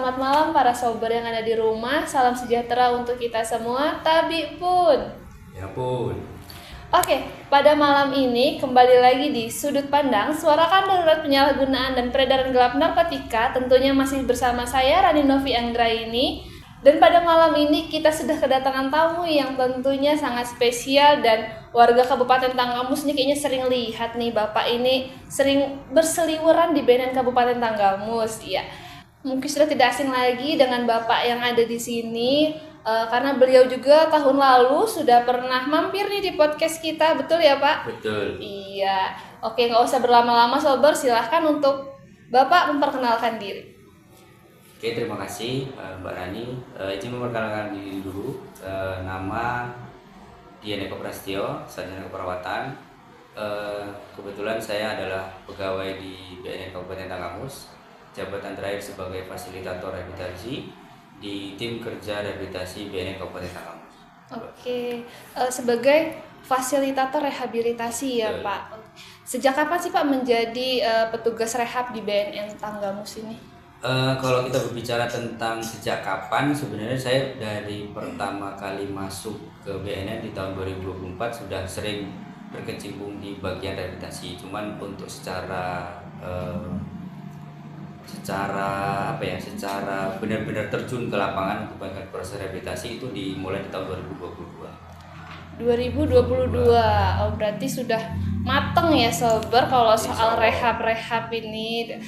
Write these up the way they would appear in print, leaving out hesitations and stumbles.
selamat malam para sober yang ada di rumah. Salam sejahtera untuk kita semua. Tabi pun. Ya pun. Oke, pada malam ini kembali lagi di Sudut Pandang, suarakan darurat penyalahgunaan dan peredaran gelap narkotika. Tentunya masih bersama saya Rani Novi Anggraini. Dan pada malam ini kita sudah kedatangan tamu yang tentunya sangat spesial, dan warga Kabupaten Tanggamus ini kayaknya sering lihat nih Bapak ini sering berseliweran di BNN Kabupaten Tanggamus. Ya, mungkin sudah tidak asing lagi dengan Bapak yang ada di sini. Karena beliau juga tahun lalu sudah pernah mampir nih di podcast kita, betul ya Pak? Betul. Iya. Oke, nggak usah berlama-lama sober, silahkan untuk Bapak memperkenalkan diri. Oke, terima kasih Mbak Rani. Izin memperkenalkan diri dulu. Nama Dian Eko Prasetyo, sarjana keperawatan. Kebetulan saya adalah pegawai di BNN Kabupaten Tanggamus. Jabatan terakhir sebagai fasilitator rehabilitasi di tim kerja rehabilitasi BNN Kabupaten Tanggamus. Oke, sebagai fasilitator rehabilitasi ya Betul. Pak. Sejak kapan sih Pak menjadi petugas rehab di BNN Tanggamus ini? Kalau kita berbicara tentang sejak kapan, sebenarnya saya dari pertama kali masuk ke BNN di tahun 2024 sudah sering berkecimpung di bagian rehabilitasi. Cuman untuk secara benar-benar terjun ke lapangan untuk bagian proses rehabilitasi itu dimulai di tahun 2022. 2022. Oh, berarti sudah mateng ya sober kalau soal rehab-rehab ini.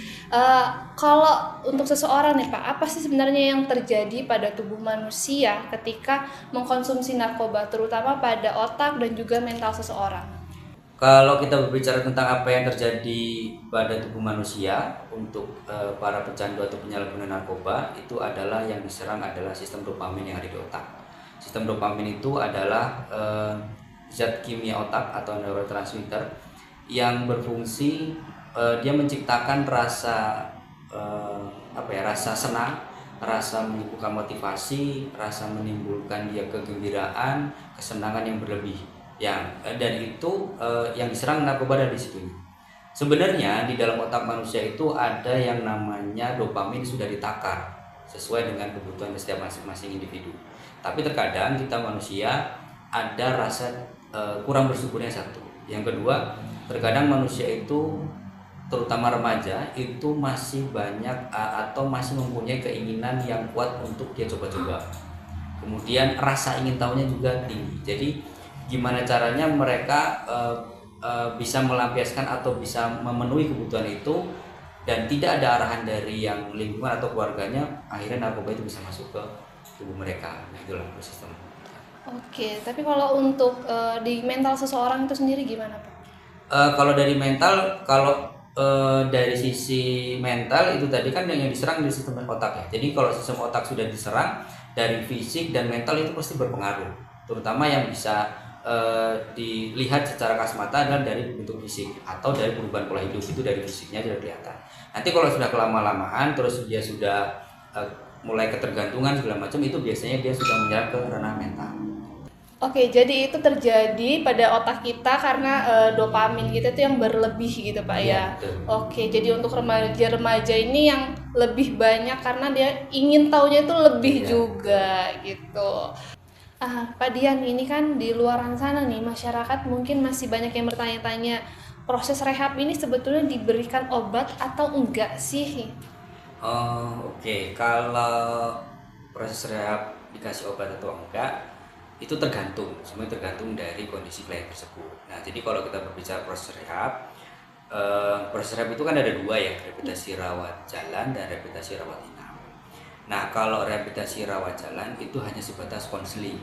Kalau untuk seseorang nih Pak, apa sih sebenarnya yang terjadi pada tubuh manusia ketika mengkonsumsi narkoba, terutama pada otak dan juga mental seseorang? Kalau kita berbicara tentang apa yang terjadi pada tubuh manusia untuk para pecandu atau penyalahguna narkoba, itu adalah yang diserang adalah sistem dopamin yang ada di otak. Sistem dopamin itu adalah zat kimia otak atau neurotransmitter yang berfungsi, dia menciptakan rasa rasa senang, rasa menimbulkan motivasi, rasa menimbulkan dia kegembiraan, kesenangan yang berlebih. Dan itu yang diserang narkoba dari situ. Sebenarnya di dalam otak manusia itu ada yang namanya dopamin sudah ditakar sesuai dengan kebutuhan setiap masing-masing individu. Tapi terkadang kita manusia ada rasa kurang bersyukurnya satu. Yang kedua, terkadang manusia itu terutama remaja itu masih banyak atau masih mempunyai keinginan yang kuat untuk dia coba-coba. Kemudian rasa ingin tahunya juga tinggi. Jadi gimana caranya mereka bisa melampiaskan atau bisa memenuhi kebutuhan itu dan tidak ada arahan dari yang lingkungan atau keluarganya, akhirnya narkoba itu bisa masuk ke tubuh mereka. Nah, itulah sistem. Oke, tapi kalau untuk di mental seseorang itu sendiri gimana Pak? Kalau dari mental, dari sisi mental itu tadi kan yang diserang dari sistem otak ya. Jadi kalau sistem otak sudah diserang, dari fisik dan mental itu pasti berpengaruh. Terutama yang bisa dilihat secara kasat mata adalah dari bentuk fisik atau dari perubahan pola hidup, itu dari fisiknya sudah kelihatan. Nanti kalau sudah kelama-lamaan terus dia sudah mulai ketergantungan segala macam, itu biasanya dia sudah menyerang ke ranah mental. Oke, jadi itu terjadi pada otak kita karena dopamin kita itu yang berlebih gitu Pak ya. Betul. Oke, jadi untuk remaja-remaja ini yang lebih banyak karena dia ingin taunya itu lebih juga gitu. Pak Dian, ini kan di luaran sana nih masyarakat mungkin masih banyak yang bertanya-tanya, proses rehab ini sebetulnya diberikan obat atau enggak sih? Oke. Kalau proses rehab dikasih obat atau enggak itu tergantung, semuanya tergantung dari kondisi klien tersebut. Nah, jadi kalau kita berbicara proses rehab itu kan ada dua ya, rehabilitasi rawat jalan dan rehabilitasi rawat inap. Nah, kalau rehabilitasi rawat jalan itu hanya sebatas konseling.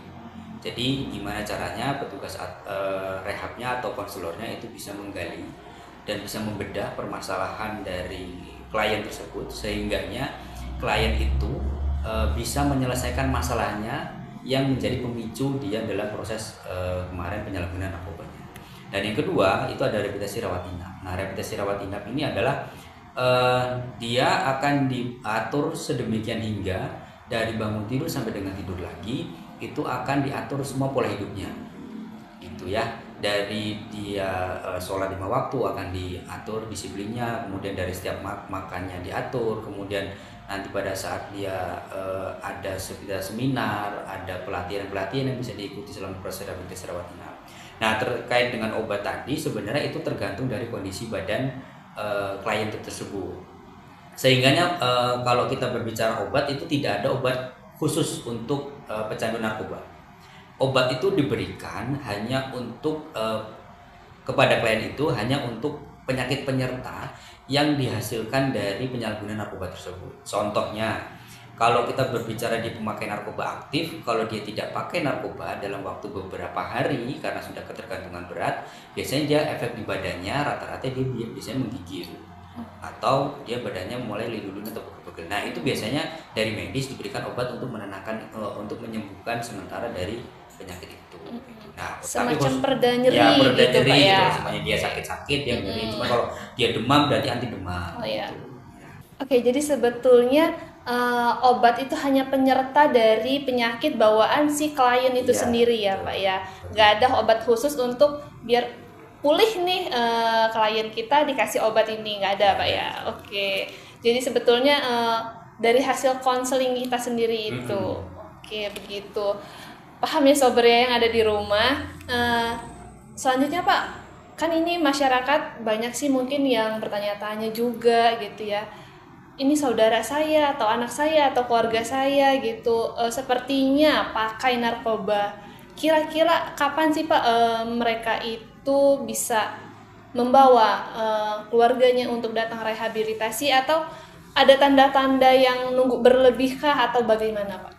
Jadi gimana caranya petugas rehabnya atau konselornya itu bisa menggali dan bisa membedah permasalahan dari klien tersebut, sehingganya klien itu bisa menyelesaikan masalahnya yang menjadi pemicu dia dalam proses kemarin penyalahgunaan narkobanya. Dan yang kedua itu ada rehabilitasi rawat inap. Nah, rehabilitasi rawat inap ini adalah dia akan diatur sedemikian hingga dari bangun tidur sampai dengan tidur lagi itu akan diatur semua pola hidupnya, gitu ya. Dari dia sholat 5 waktu akan diatur disiplinnya, kemudian dari setiap makannya diatur, kemudian nanti pada saat dia ada seminar, ada pelatihan-pelatihan yang bisa diikuti selama proses rehabilitasi rawat inap. Nah, terkait dengan obat tadi sebenarnya itu tergantung dari kondisi badan klien tersebut. Sehingganya kalau kita berbicara obat itu tidak ada obat khusus untuk pecandu narkoba. Obat itu diberikan hanya untuk kepada klien itu hanya untuk penyakit penyerta yang dihasilkan dari penyalahgunaan narkoba tersebut. Contohnya, kalau kita berbicara di pemakai narkoba aktif, kalau dia tidak pakai narkoba dalam waktu beberapa hari karena sudah ketergantungan berat, biasanya dia efek di badannya rata-rata dia biasanya menggigil atau dia badannya mulai lindu-lindu atau pegel-pegel. Nah, itu biasanya dari medis diberikan obat untuk menenangkan untuk menyembuhkan sementara dari penyakit itu. Nah, Semacam pereda nyeri ya, pereda gitu nyeri Pak ya. gitu. Semuanya dia sakit-sakit dia nyeri. Cuma kalau dia demam berarti anti demam. Oh ya. Gitu. Oke, jadi sebetulnya obat itu hanya penyerta dari penyakit bawaan si klien itu Iya, sendiri ya betul. Pak ya. Nggak ada obat khusus untuk biar pulih nih klien kita dikasih obat ini, nggak ada Pak ya. Oke, jadi sebetulnya dari hasil konseling kita sendiri itu. Oke, begitu. Paham ya sober ya yang ada di rumah. Selanjutnya Pak, kan ini masyarakat banyak sih mungkin yang bertanya-tanya juga gitu ya. Ini saudara saya atau anak saya atau keluarga saya gitu, sepertinya pakai narkoba. Kira-kira kapan sih Pak mereka itu bisa membawa keluarganya untuk datang rehabilitasi, atau ada tanda-tanda yang nunggu berlebihkah atau bagaimana Pak?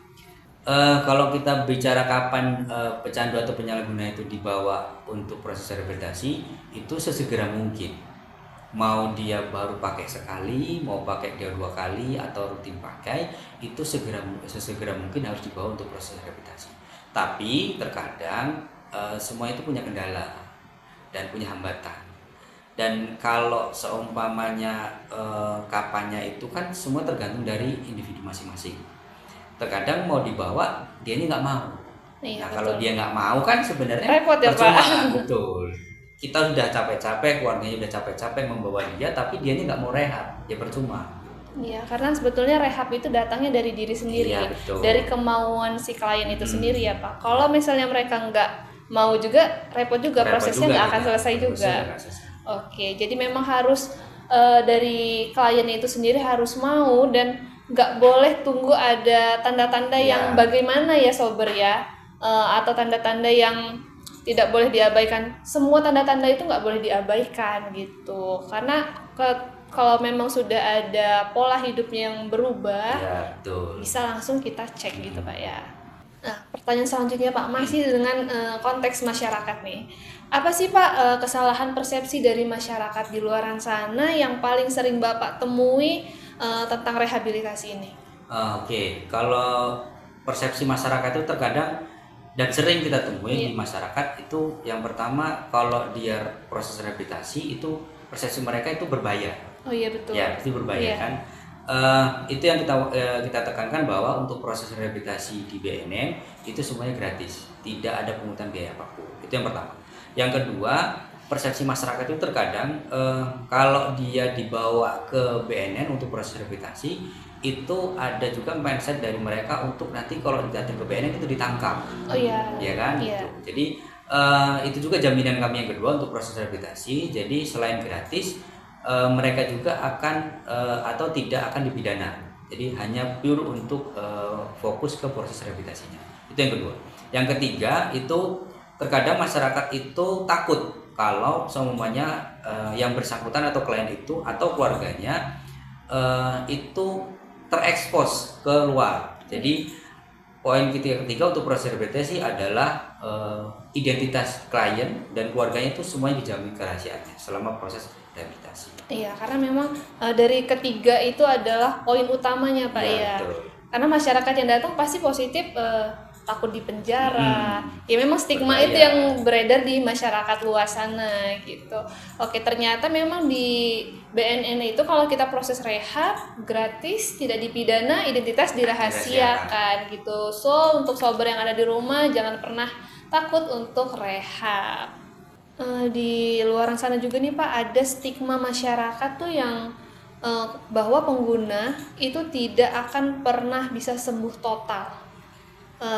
Kalau kita bicara kapan pecandu atau penyalahguna itu dibawa untuk proses rehabilitasi, itu sesegera mungkin. Mau dia baru pakai sekali, mau pakai dia 2 kali atau rutin pakai, itu sesegera mungkin harus dibawa untuk proses rehabilitasi. Tapi terkadang semua itu punya kendala dan punya hambatan. Dan kalau seumpamanya kapannya itu kan semua tergantung dari individu masing-masing. Terkadang mau dibawa dia ini nggak mau. Iya, Nah, betul. kalau dia nggak mau kan sebenarnya Repot ya, percuma. Pak. Betul. Kita sudah capek-capek, keluarganya udah capek-capek membawa dia, tapi dia ini nggak mau rehab, ya percuma. Iya, karena sebetulnya rehab itu datangnya dari diri sendiri, Iya, betul. dari kemauan si klien itu sendiri ya Pak. Kalau misalnya mereka nggak mau juga, repot juga, Repot prosesnya juga nggak akan kita. selesai Prosesnya juga. nggak selesai. Oke, jadi memang harus dari klien itu sendiri harus mau, dan nggak boleh tunggu ada tanda-tanda Iya. yang bagaimana ya sober ya, atau tanda-tanda yang tidak boleh diabaikan. Semua tanda-tanda itu nggak boleh diabaikan gitu, karena kalau memang sudah ada pola hidupnya yang berubah, Iya, betul. bisa langsung kita cek gitu Pak ya. Nah, pertanyaan selanjutnya Pak, masih dengan konteks masyarakat nih. Apa sih Pak kesalahan persepsi dari masyarakat di luaran sana yang paling sering Bapak temui tentang rehabilitasi ini? Oke, kalau persepsi masyarakat itu terkadang dan sering kita temui di masyarakat itu, yang pertama kalau dia proses rehabilitasi itu persepsi mereka itu berbayar. Oh iya betul. Ya, pasti berbayar Iya. kan. Itu yang kita tekankan bahwa untuk proses rehabilitasi di BNN itu semuanya gratis, tidak ada pungutan biaya apapun. Itu yang pertama. Yang kedua, persepsi masyarakat itu terkadang kalau dia dibawa ke BNN untuk proses rehabilitasi, itu ada juga mindset dari mereka untuk nanti kalau datang ke BNN itu ditangkap. Oh iya. Ya kan? Iya. Gitu. Jadi itu juga jaminan kami yang kedua untuk proses rehabilitasi. Jadi selain gratis, mereka juga akan atau tidak akan dipidana. Jadi hanya pure untuk fokus ke proses rehabilitasinya. Itu yang kedua. Yang ketiga itu terkadang masyarakat itu takut kalau semuanya yang bersangkutan atau klien itu atau keluarganya itu terekspos ke luar. Jadi poin ketiga untuk proses rehabilitasi adalah identitas klien dan keluarganya itu semuanya dijamin kerahasiaannya selama proses rehabilitasi. Iya, karena memang dari ketiga itu adalah poin utamanya Pak ya. Betul. Karena masyarakat yang datang pasti positif, takut di penjara. Ya memang stigma Berbahaya. itu yang beredar di masyarakat luas sana gitu. Oke, ternyata memang di BNN itu kalau kita proses rehab gratis, tidak dipidana, identitas dirahasiakan gitu. So, untuk sober yang ada di rumah jangan pernah takut untuk rehab. Di luar sana juga nih Pak, ada stigma masyarakat tuh yang bahwa pengguna itu tidak akan pernah bisa sembuh total.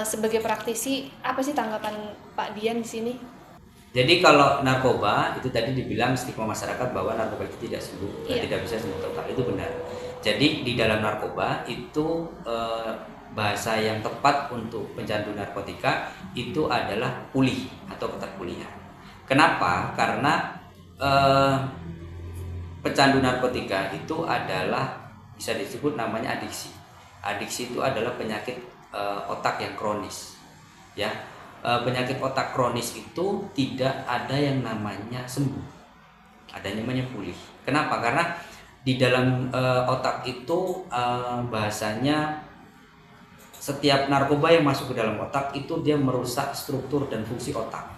Sebagai praktisi, apa sih tanggapan Pak Dian di sini? Jadi kalau narkoba itu tadi dibilang stigma masyarakat bahwa narkoba itu tidak sembuh, Iya. tidak bisa sembuh total, itu benar. Jadi di dalam narkoba itu bahasa yang tepat untuk pecandu narkotika itu adalah pulih atau keterpulihan. Kenapa? Karena pecandu narkotika itu adalah bisa disebut namanya adiksi. Adiksi itu adalah penyakit otak yang kronis, ya. Penyakit otak kronis itu tidak ada yang namanya sembuh, ada yang namanya pulih. Kenapa? Karena di dalam otak itu bahasanya setiap narkoba yang masuk ke dalam otak itu dia merusak struktur dan fungsi otak,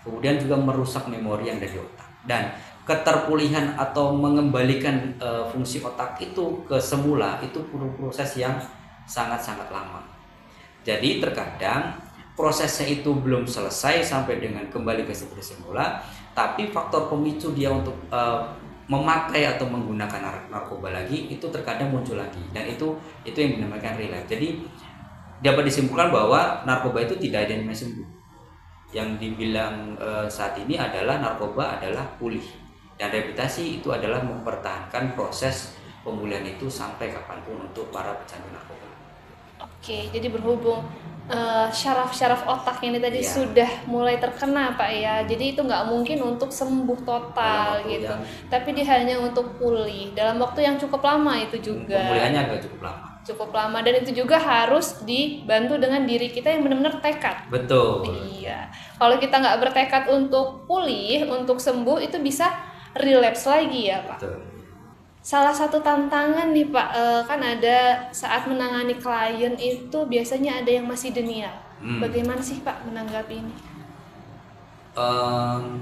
kemudian juga merusak memori yang ada di otak. Dan keterpulihan atau mengembalikan fungsi otak itu ke semula itu perlu proses yang sangat-sangat lama. Jadi terkadang prosesnya itu belum selesai sampai dengan kembali ke seperti semula, tapi faktor pemicu dia untuk memakai atau menggunakan narkoba lagi itu terkadang muncul lagi, dan itu yang dinamakan relapse. Jadi dapat disimpulkan bahwa narkoba itu tidak ada yang sembuh. Yang dibilang saat ini adalah narkoba adalah pulih, dan rehabilitasi itu adalah mempertahankan proses pemulihan itu sampai kapanpun untuk para pecandu narkoba. Oke, jadi berhubung syaraf-syaraf otak ini tadi Iya. sudah mulai terkena Pak ya, jadi itu nggak mungkin untuk sembuh total Dalam waktu gitu, yang- tapi dia hanya untuk pulih dalam waktu yang cukup lama itu juga. Pemulihannya agak cukup lama. Cukup lama, dan itu juga harus dibantu dengan diri kita yang benar-benar tekad. Betul. Iya, kalau kita nggak bertekad untuk pulih, untuk sembuh, itu bisa relapse lagi ya Pak. Betul. Salah satu tantangan nih Pak, kan ada saat menangani klien itu biasanya ada yang masih denial. Bagaimana sih Pak menanggapi ini?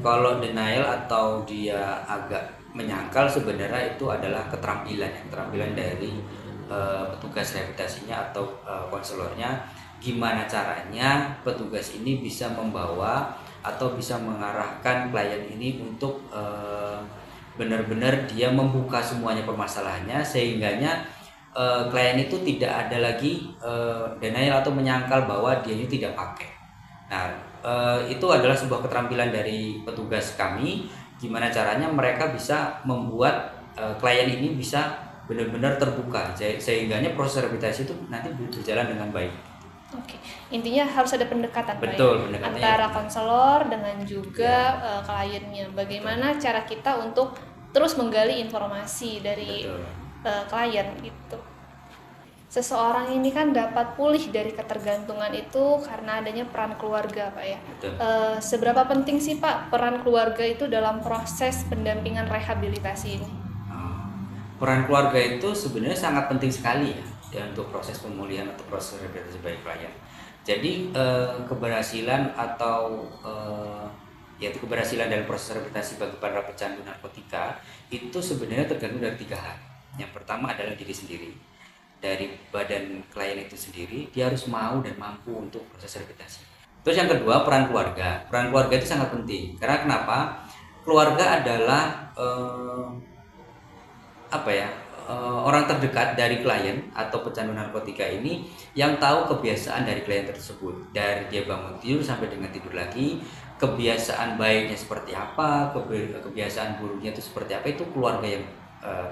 Kalau denial atau dia agak menyangkal, sebenarnya itu adalah keterampilan dari petugas rehabilitasinya atau konselornya. Gimana caranya petugas ini bisa membawa atau bisa mengarahkan klien ini untuk benar-benar dia membuka semuanya permasalahannya, sehingganya klien itu tidak ada lagi denial atau menyangkal bahwa dia ini tidak pakai. Nah, itu adalah sebuah keterampilan dari petugas kami, gimana caranya mereka bisa membuat klien ini bisa benar-benar terbuka, sehingganya proses rehabilitasi itu nanti berjalan dengan baik. Oke, intinya harus ada pendekatan Pak, Betul, ya? pendekatannya Antara ya. konselor dengan juga kliennya. Bagaimana cara kita untuk terus menggali informasi dari Betul. klien gitu. Seseorang ini kan dapat pulih dari ketergantungan itu karena adanya peran keluarga Pak ya. Betul. Seberapa penting sih Pak peran keluarga itu dalam proses pendampingan rehabilitasi ini? Peran keluarga itu sebenarnya sangat penting sekali ya untuk proses pemulihan atau proses rehabilitasi bagi klien. Jadi keberhasilan atau yaitu keberhasilan dalam proses rehabilitasi bagi para pecandu narkotika itu sebenarnya tergantung dari 3 hal. Yang pertama adalah diri sendiri, dari badan klien itu sendiri, dia harus mau dan mampu untuk proses rehabilitasi. Terus yang kedua, peran keluarga. Peran keluarga itu sangat penting. Karena kenapa? Keluarga adalah orang terdekat dari klien atau pecandu narkotika ini yang tahu kebiasaan dari klien tersebut, dari dia bangun tidur sampai dengan tidur lagi, kebiasaan baiknya seperti apa, kebiasaan buruknya itu seperti apa, itu keluarga yang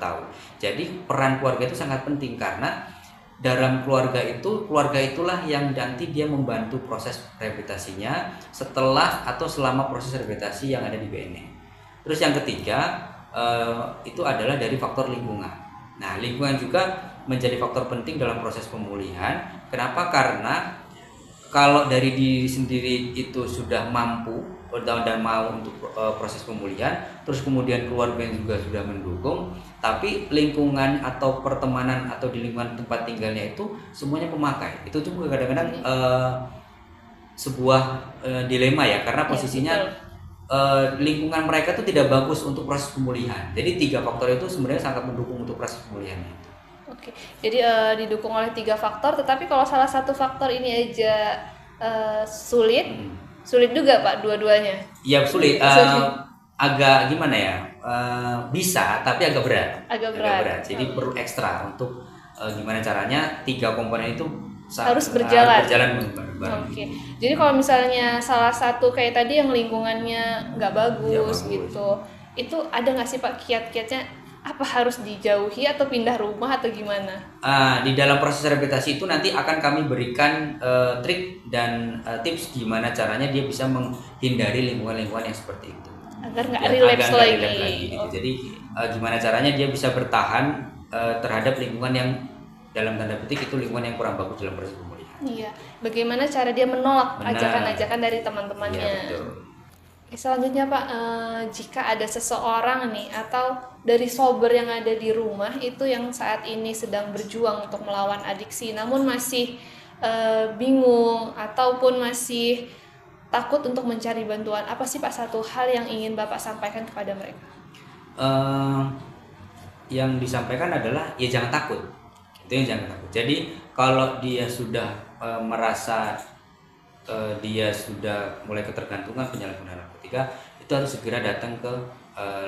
tahu. Jadi peran keluarga itu sangat penting, karena dalam keluarga itulah yang nanti dia membantu proses rehabilitasinya setelah atau selama proses rehabilitasi yang ada di BNN. Terus yang ketiga itu adalah dari faktor lingkungan. Nah, lingkungan juga menjadi faktor penting dalam proses pemulihan. Kenapa? Karena kalau dari diri sendiri itu sudah mampu dan mau untuk proses pemulihan, terus kemudian keluarga juga sudah mendukung, tapi lingkungan atau pertemanan atau di lingkungan tempat tinggalnya itu semuanya pemakai. Itu juga kadang-kadang sebuah dilema ya, karena posisinya lingkungan mereka itu tidak bagus untuk proses pemulihan. Jadi 3 faktor itu sebenarnya sangat mendukung untuk proses pemulihan itu. Oke, jadi didukung oleh 3 faktor, tetapi kalau salah satu faktor ini aja sulit juga Pak dua-duanya. Iya sulit. Sulit. agak gimana ya, bisa tapi agak berat. Agak berat. Jadi perlu ekstra untuk gimana caranya 3 komponen itu Harus berjalan. bareng. Oke. Jadi kalau misalnya salah satu kayak tadi yang lingkungannya nggak bagus, gitu, itu ada nggak sih Pak kiat-kiatnya? Apa harus dijauhi atau pindah rumah atau gimana? Di dalam proses rehabilitasi itu nanti akan kami berikan trik dan tips gimana caranya dia bisa menghindari lingkungan-lingkungan yang seperti itu. Agar nggak relapse lagi. Gitu. Jadi gimana caranya dia bisa bertahan terhadap lingkungan yang dalam tanda petik itu lingkungan yang kurang bagus dalam proses pemulihan. Iya. Bagaimana cara dia menolak ajakan-ajakan dari teman-temannya? Iya, betul. Selanjutnya Pak, jika ada seseorang nih atau dari sober yang ada di rumah itu yang saat ini sedang berjuang untuk melawan adiksi, namun masih bingung ataupun masih takut untuk mencari bantuan, apa sih Pak satu hal yang ingin Bapak sampaikan kepada mereka? Yang disampaikan adalah ya jangan takut. Itu yang jangan takut. Jadi kalau dia sudah merasa dia sudah mulai ketergantungan penyalahgunaan narkotika, itu harus segera datang ke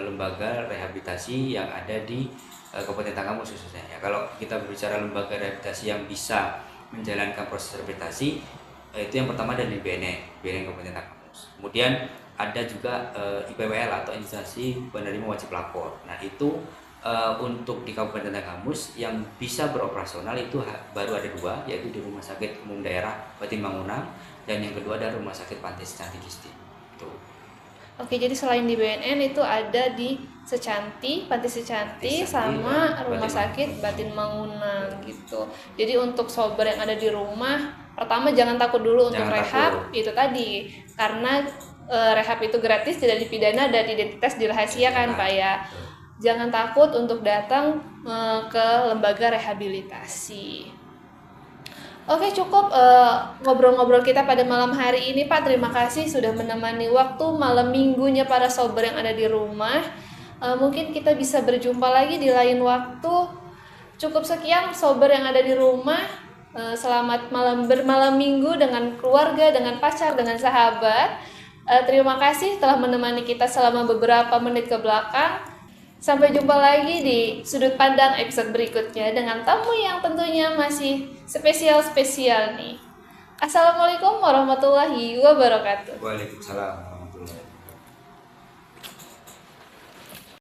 lembaga rehabilitasi yang ada di Kabupaten Tanggamus khususnya. Ya, kalau kita berbicara lembaga rehabilitasi yang bisa menjalankan proses rehabilitasi, itu yang pertama dari BNN Kabupaten Tanggamus. Kemudian ada juga IPWL atau instansi penerima wajib lapor. Nah itu untuk di Kabupaten Tanggamus yang bisa beroperasional itu baru ada 2, yaitu di Rumah Sakit Umum Daerah Patimbangunang dan yang kedua ada Rumah Sakit Pantai Secanti Gisti. Oke, jadi selain di BNN itu ada di Secanti, Panti Secanti, sama Rumah Sakit Patimbangunang gitu. Jadi untuk sober yang ada di rumah, pertama jangan takut dulu untuk rehab, itu tadi. Karena rehab itu gratis, tidak dipidana dan identitas dirahasiakan Pak ya. Jangan takut untuk datang ke lembaga rehabilitasi. Oke, cukup ngobrol-ngobrol kita pada malam hari ini Pak. Terima kasih sudah menemani waktu malam minggunya para sober yang ada di rumah. Mungkin kita bisa berjumpa lagi di lain waktu. Cukup sekian sober yang ada di rumah. Selamat bermalam minggu dengan keluarga, dengan pacar, dengan sahabat. Terima kasih telah menemani kita selama beberapa menit ke belakang. Sampai jumpa lagi di Sudut Pandang episode berikutnya dengan tamu yang tentunya masih spesial nih. Assalamualaikum warahmatullahi wabarakatuh. Waalaikumsalam.